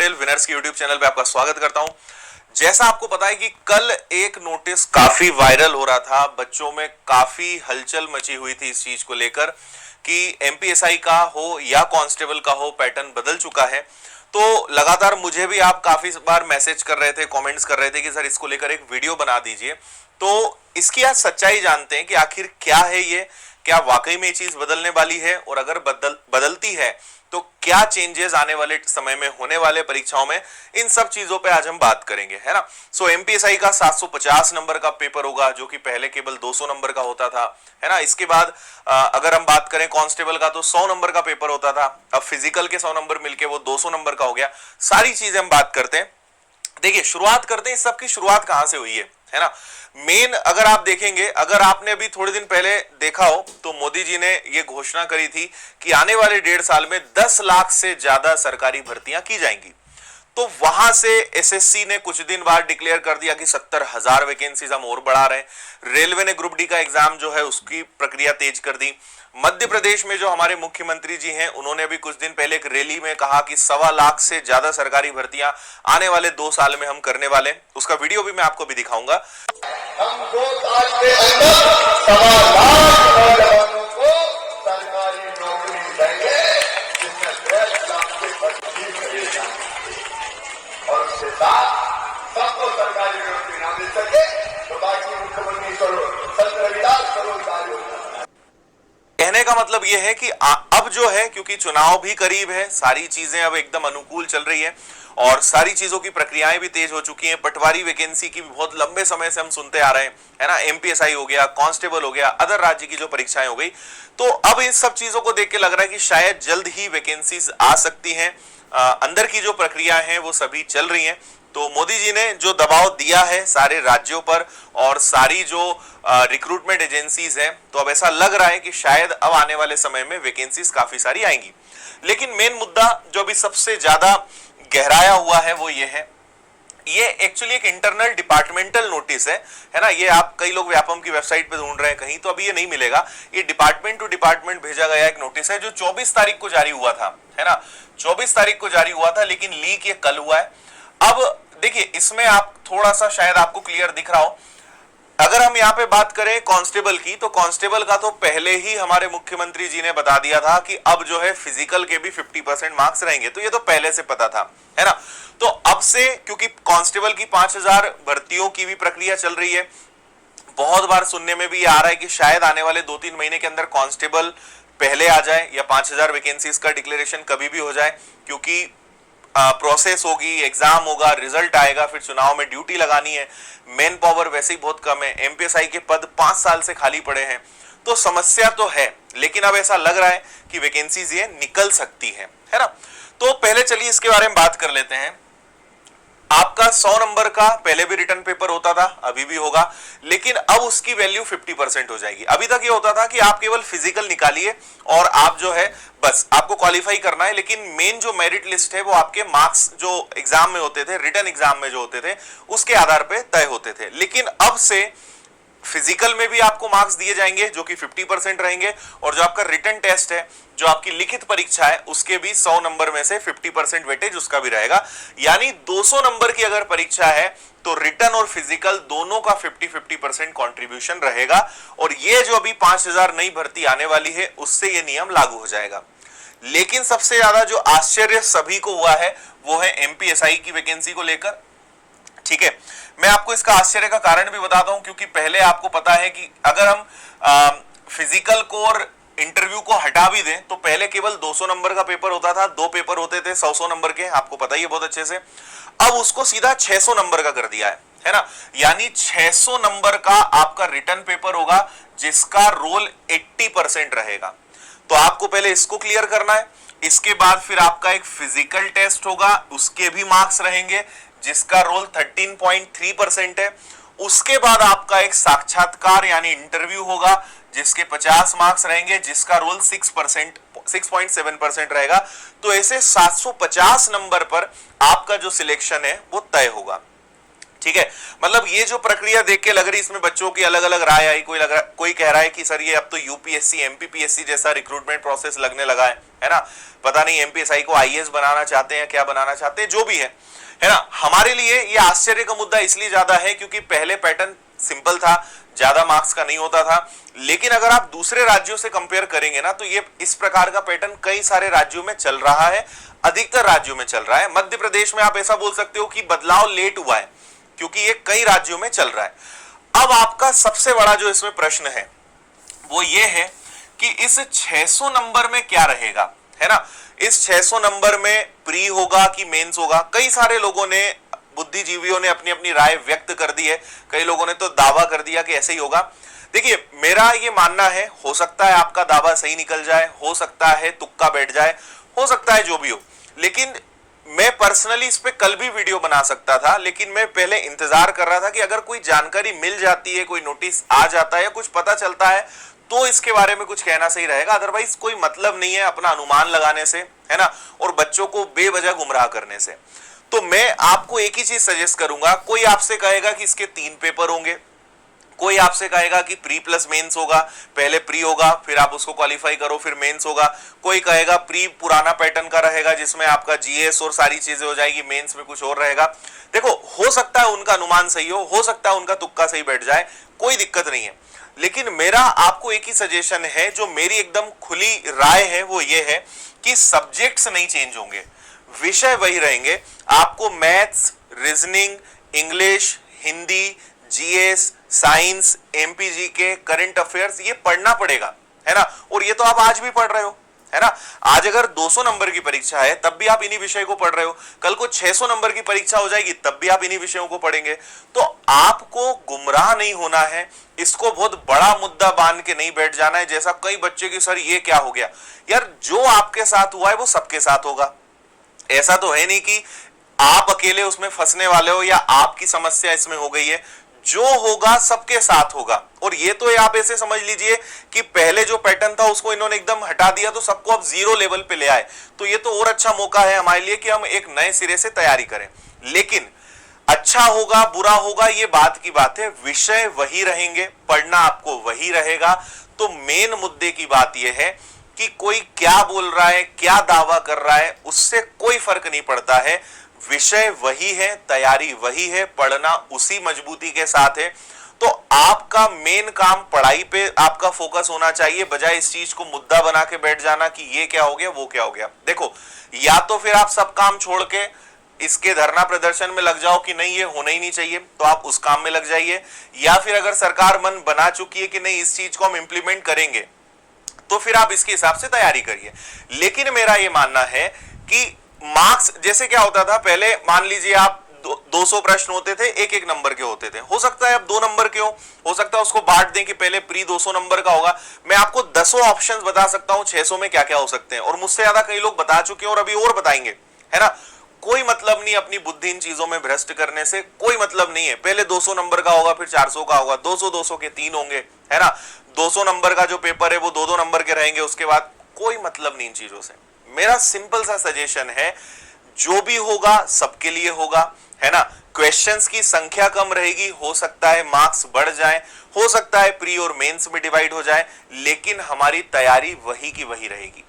Patel winners के YouTube channel पे आपका स्वागत करता हूं। जैसा आपको पता है कि कल एक नोटिस काफी वायरल हो रहा था, बच्चों में काफी हलचल मची हुई थी इस चीज को लेकर कि एमपीएसआई का हो या कांस्टेबल का हो, पैटर्न बदल चुका है। तो लगातार मुझे भी आप काफी बार मैसेज कर रहे थे, कमेंट्स कर रहे थे कि सर इसको लेकर एक वीडियो बना दीजिए। तो इसकी आज सच्चाई जानते हैं कि आखिर क्या है ये, क्या वाकई में ये चीज बदलने वाली है, और अगर बदलती है तो क्या चेंजेस आने वाले समय में होने वाले परीक्षाओं में, इन सब चीजों पे आज हम बात करेंगे, है ना। सो एमपीएसआई का 750 नंबर का पेपर होगा, जो कि पहले केवल 200 नंबर का होता था, है ना। इसके बाद अगर हम बात करें कांस्टेबल का तो 100 नंबर का पेपर होता था, अब फिजिकल के 100 नंबर मिलके वो 200 नंबर का हो गया। सारी चीजें हम बात करते हैं। देखिए, शुरुआत करते हैं, इस सब की शुरुआत कहां से हुई है ना। मेन अगर आप देखेंगे, अगर आपने अभी थोड़े दिन पहले देखा हो तो मोदी जी ने यह घोषणा करी थी कि आने वाले 1.5 साल में 10 लाख से ज्यादा सरकारी भर्तियां की जाएंगी। तो वहां से एसएससी ने कुछ दिन बाद डिक्लेयर कर दिया कि 70,000 वैकेंसीज हम और बढ़ा रहे हैं। रेलवे ने ग्रुप डी का एग्जाम जो है उसकी प्रक्रिया तेज कर दी। मध्य प्रदेश में जो हमारे मुख्यमंत्री जी हैं, उन्होंने भी कुछ दिन पहले एक रैली में कहा कि 1.25 लाख से ज्यादा सरकारी भर्तियां आने वाले 2 साल में हम करने वाले हैं। उसका वीडियो भी मैं आपको भी दिखाऊंगा। हम 2 साल के अंदर 1.25 लाख नौजवानों को सरकारी नौकरी देंगे, जिसमें 10 लाख के भर्ती करेगा, और उसके साथ सबको सरकारी नौकरी ना मिल सके तो बाकी मुख्यमंत्री करोड़ 17 रविदास करोड़ कार्य होगा। कहने का मतलब यह है कि अब जो है, क्योंकि चुनाव भी करीब है, सारी चीजें अब एकदम अनुकूल चल रही है और सारी चीजों की प्रक्रियाएं भी तेज हो चुकी हैं। पटवारी वैकेंसी की भी बहुत लंबे समय से हम सुनते आ रहे हैं, है ना। एमपीएसआई हो गया, कांस्टेबल हो गया, अदर राज्य की जो परीक्षाएं हो गई, तो अब इन सब चीजों को देख के लग रहा है कि शायद जल्द ही वैकेंसीज आ सकती हैं। अंदर की जो प्रक्रिया है वो सभी चल रही हैं। तो मोदी जी ने जो दबाव दिया है सारे राज्यों पर और सारी जो रिक्रूटमेंट एजेंसीज हैं, तो अब ऐसा लग रहा है कि शायद अब आने वाले समय में वैकेंसीज काफी सारी आएंगी। लेकिन मेन मुद्दा जो अभी सबसे ज्यादा गहराया हुआ है वो ये है, ये एक्चुअली एक इंटरनल डिपार्टमेंटल नोटिस है ना। ये आप कई लोग व्यापम की वेबसाइट पे ढूंढ रहे हैं कहीं, तो अभी ये नहीं मिलेगा। ये डिपार्टमेंट टू डिपार्टमेंट भेजा गया एक नोटिस है जो 24 तारीख को जारी हुआ था, है ना। 24 तारीख को जारी हुआ था, लेकिन लीक ये कल हुआ है। अब देखिए, इसमें आप थोड़ा सा शायद आपको क्लियर दिख रहा हो। अगर हम यहाँ पे बात करें कांस्टेबल की, तो कांस्टेबल का तो पहले ही हमारे मुख्यमंत्री जी ने बता दिया था कि अब जो है फिजिकल के भी 50% मार्क्स रहेंगे, तो ये तो पहले से पता था, है ना। तो अब से, क्योंकि कांस्टेबल की 5,000 भर्तियों की भी प्रक्रिया चल रही है, बहुत बार सुनने में भी आ रहा है कि शायद आने वाले 2-3 महीने के अंदर कांस्टेबल पहले आ जाए या 5,000 वैकेंसीज का डिक्लेरेशन कभी भी हो जाए, क्योंकि प्रोसेस होगी, एग्जाम होगा, रिजल्ट आएगा, फिर चुनाव में ड्यूटी लगानी है, मैन पावर वैसे ही बहुत कम है, एमपीएसआई के पद 5 साल से खाली पड़े हैं, तो समस्या तो है। लेकिन अब ऐसा लग रहा है कि वैकेंसीज ये निकल सकती है ना। तो पहले चलिए इसके बारे में बात कर लेते हैं। आपका 100 नंबर का पहले भी रिटर्न पेपर होता था, अभी भी होगा, लेकिन अब उसकी वैल्यू 50% हो जाएगी। अभी तक ये होता था कि आप केवल फिजिकल निकालिए और आप जो है बस आपको क्वालिफाई करना है, लेकिन मेन जो मेरिट लिस्ट है वो आपके मार्क्स जो एग्जाम में होते थे, रिटर्न एग्जाम में जो होते थे, उसके आधार पर तय होते थे। लेकिन अब से फिजिकल में भी आपको मार्क्स दिए जाएंगे जो कि 50% रहेंगे, और जो आपका रिटन टेस्ट है, जो आपकी लिखित परीक्षा है, उसके भी 100 नंबर में से 50% वेटेज उसका भी रहेगा। यानी 200 नंबर की अगर परीक्षा है तो रिटन और फिजिकल दोनों का 50-50% कंट्रीब्यूशन रहेगा। और ये जो अभी 5,000 नई भर्ती आने वाली है, उससे ये नियम लागू हो जाएगा। लेकिन सबसे ज्यादा जो आश्चर्य सभी को हुआ है वो है एमपीएसआई की वैकेंसी को लेकर। ठीक है, मैं आपको इसका आश्चर्य का कारण भी बताता हूं, क्योंकि पहले आपको पता है कि अगर हम फिजिकल को और इंटरव्यू को हटा भी दें तो पहले केवल 200 नंबर का पेपर होता था, 2 पेपर होते थे 100 नंबर के, आपको पता ही है बहुत अच्छे से। अब उसको सीधा 600 नंबर का कर दिया है ना। यानी 600 नंबर का आपका रिटर्न पेपर होगा जिसका रोल 80% रहेगा। तो आपको पहले इसको क्लियर करना है, इसके बाद फिर आपका एक फिजिकल टेस्ट होगा, उसके भी मार्क्स रहेंगे जिसका रोल 13.3% है। उसके बाद आपका एक साक्षात्कार यानी इंटरव्यू होगा जिसके 50 मार्क्स रहेंगे, जिसका रोल 6.7% रहेगा। तो ऐसे 750 नंबर पर आपका जो सिलेक्शन है वो तय होगा। ठीक है। मतलब ये जो प्रक्रिया देख के लग रही, इसमें बच्चों की अलग अलग राय आई। कोई कह रहा है कि सर ये अब तो यूपीएससी एमपीपीएससी जैसा रिक्रूटमेंट प्रोसेस लगने लगा है ना। पता नहीं एमपीएसआई को आईएएस बनाना चाहते हैं, क्या बनाना चाहते हैं, जो भी है ना। हमारे लिए ये आश्चर्य का मुद्दा इसलिए ज्यादा है क्योंकि पहले पैटर्न सिंपल था, ज्यादा मार्क्स का नहीं होता था। लेकिन अगर आप दूसरे राज्यों से कंपेयर करेंगे ना, तो ये इस प्रकार का पैटर्न कई सारे राज्यों में चल रहा है, अधिकतर राज्यों में चल रहा है। मध्य प्रदेश में आप ऐसा बोल सकते हो कि बदलाव लेट हुआ है, क्योंकि ये कई राज्यों में चल रहा है। अब आपका सबसे बड़ा जो इसमें प्रश्न है वो ये है कि इस 600 नंबर में क्या रहेगा, है ना। इस 600 नंबर में प्री होगा कि मेंस होगा। कई सारे लोगों ने, बुद्धिजीवियों ने अपनी अपनी राय व्यक्त कर दी है। कई लोगों ने तो दावा कर दिया कि ऐसे ही होगा। देखिए, मेरा ये मानना है, हो सकता है आपका दावा सही निकल जाए, हो सकता है तुक्का बैठ जाए, हो सकता है जो भी हो। लेकिन मैं पर्सनली इस पे कल भी वीडियो बना सकता था, लेकिन मैं पहले इंतजार कर रहा था कि अगर कोई जानकारी मिल जाती है, कोई नोटिस आ जाता है, कुछ पता चलता है, तो इसके बारे में कुछ कहना सही रहेगा। अदरवाइज कोई मतलब नहीं है अपना अनुमान लगाने से, है ना, और बच्चों को बेवजह गुमराह करने से। तो मैं आपको एक ही चीज सजेस्ट करूंगा। कोई आपसे कहेगा कि इसके 3 पेपर होंगे, कोई आपसे कहेगा कि प्री प्लस मेंस होगा, पहले प्री होगा फिर आप उसको क्वालिफाई करो फिर मेंस होगा। कोई कहेगा प्री पुराना पैटर्न का रहेगा जिसमें आपका जीएस और सारी चीजें हो जाएगी, मेंस में कुछ और रहेगा। देखो, हो सकता है उनका अनुमान सही हो सकता है उनका तुक्का सही बैठ जाए, कोई दिक्कत नहीं है। लेकिन मेरा आपको एक ही सजेशन है, जो मेरी एकदम खुली राय है, वो ये है कि सब्जेक्ट्स नहीं चेंज होंगे, विषय वही रहेंगे। आपको maths, reasoning, English, Hindi, GS, science, MPG के, करंट अफेयर्स ये पढ़ना पड़ेगा, है ना। और ये तो आप आज भी पढ़ रहे हो, है ना। आज अगर 200 नंबर की परीक्षा है तब भी आप इन्हीं विषय को पढ़ रहे हो, कल को 600 नंबर की परीक्षा हो जाएगी तब भी आप इन्हीं विषयों को पढ़ेंगे। तो आपको गुमराह नहीं होना है, इसको बहुत बड़ा मुद्दा बांध के नहीं बैठ जाना है। जैसा कई बच्चे की, सर ये क्या हो गया यार, जो आपके साथ हुआ है वो सबके साथ होगा। ऐसा तो है नहीं कि आप अकेले उसमें फंसने वाले हो या आपकी समस्या इसमें हो गई है। जो होगा सबके साथ होगा। और ये तो आप ऐसे समझ लीजिए कि पहले जो पैटर्न था उसको इन्होंने एकदम हटा दिया, तो सबको अब 0 लेवल पे ले आए। तो ये तो और अच्छा मौका है हमारे लिए कि हम एक नए सिरे से तैयारी करें। लेकिन अच्छा होगा बुरा होगा ये बात की बात है, विषय वही रहेंगे, पढ़ना आपको वही रहेगा। तो मेन मुद्दे की बात यह है कि कोई क्या बोल रहा है, क्या दावा कर रहा है, उससे कोई फर्क नहीं पड़ता है। विषय वही है, तैयारी वही है, पढ़ना उसी मजबूती के साथ है। तो आपका मेन काम पढ़ाई पे आपका फोकस होना चाहिए, बजाय इस चीज को मुद्दा बना के बैठ जाना कि ये क्या हो गया वो क्या हो गया। देखो, या तो फिर आप सब काम छोड़ के इसके धरना प्रदर्शन में लग जाओ कि नहीं ये होना ही नहीं चाहिए, तो आप उस काम में लग जाइए। या फिर अगर सरकार मन बना चुकी है कि नहीं इस चीज को हम इंप्लीमेंट करेंगे, तो फिर आप इसके हिसाब से तैयारी करिए। लेकिन मेरा यह मानना है कि मार्क्स, जैसे क्या होता था पहले, मान लीजिए आप 200 प्रश्न होते थे, एक एक नंबर के होते थे। हो सकता है अब 2 नंबर के हो सकता है उसको बांट दें कि पहले प्री 200 नंबर का होगा। मैं आपको 10 ऑप्शंस बता सकता हूं 600 में क्या क्या हो सकते हैं, और मुझसे ज्यादा कई लोग बता चुके हैं और अभी और बताएंगे, है ना। कोई मतलब नहीं अपनी बुद्धि इन चीजों में भ्रष्ट करने से, कोई मतलब नहीं है। पहले 200 नंबर का होगा, फिर 400 का होगा, 200 के 3 होंगे, है ना। 200 नंबर का जो पेपर है वो 2 नंबर के रहेंगे उसके बाद। कोई मतलब नहीं इन चीजों से। मेरा सिंपल सा सजेशन है, जो भी होगा सबके लिए होगा, है ना। क्वेश्चंस की संख्या कम रहेगी, हो सकता है मार्क्स बढ़ जाए, हो सकता है प्री और मेंस में डिवाइड हो जाए, लेकिन हमारी तैयारी वही की वही रहेगी।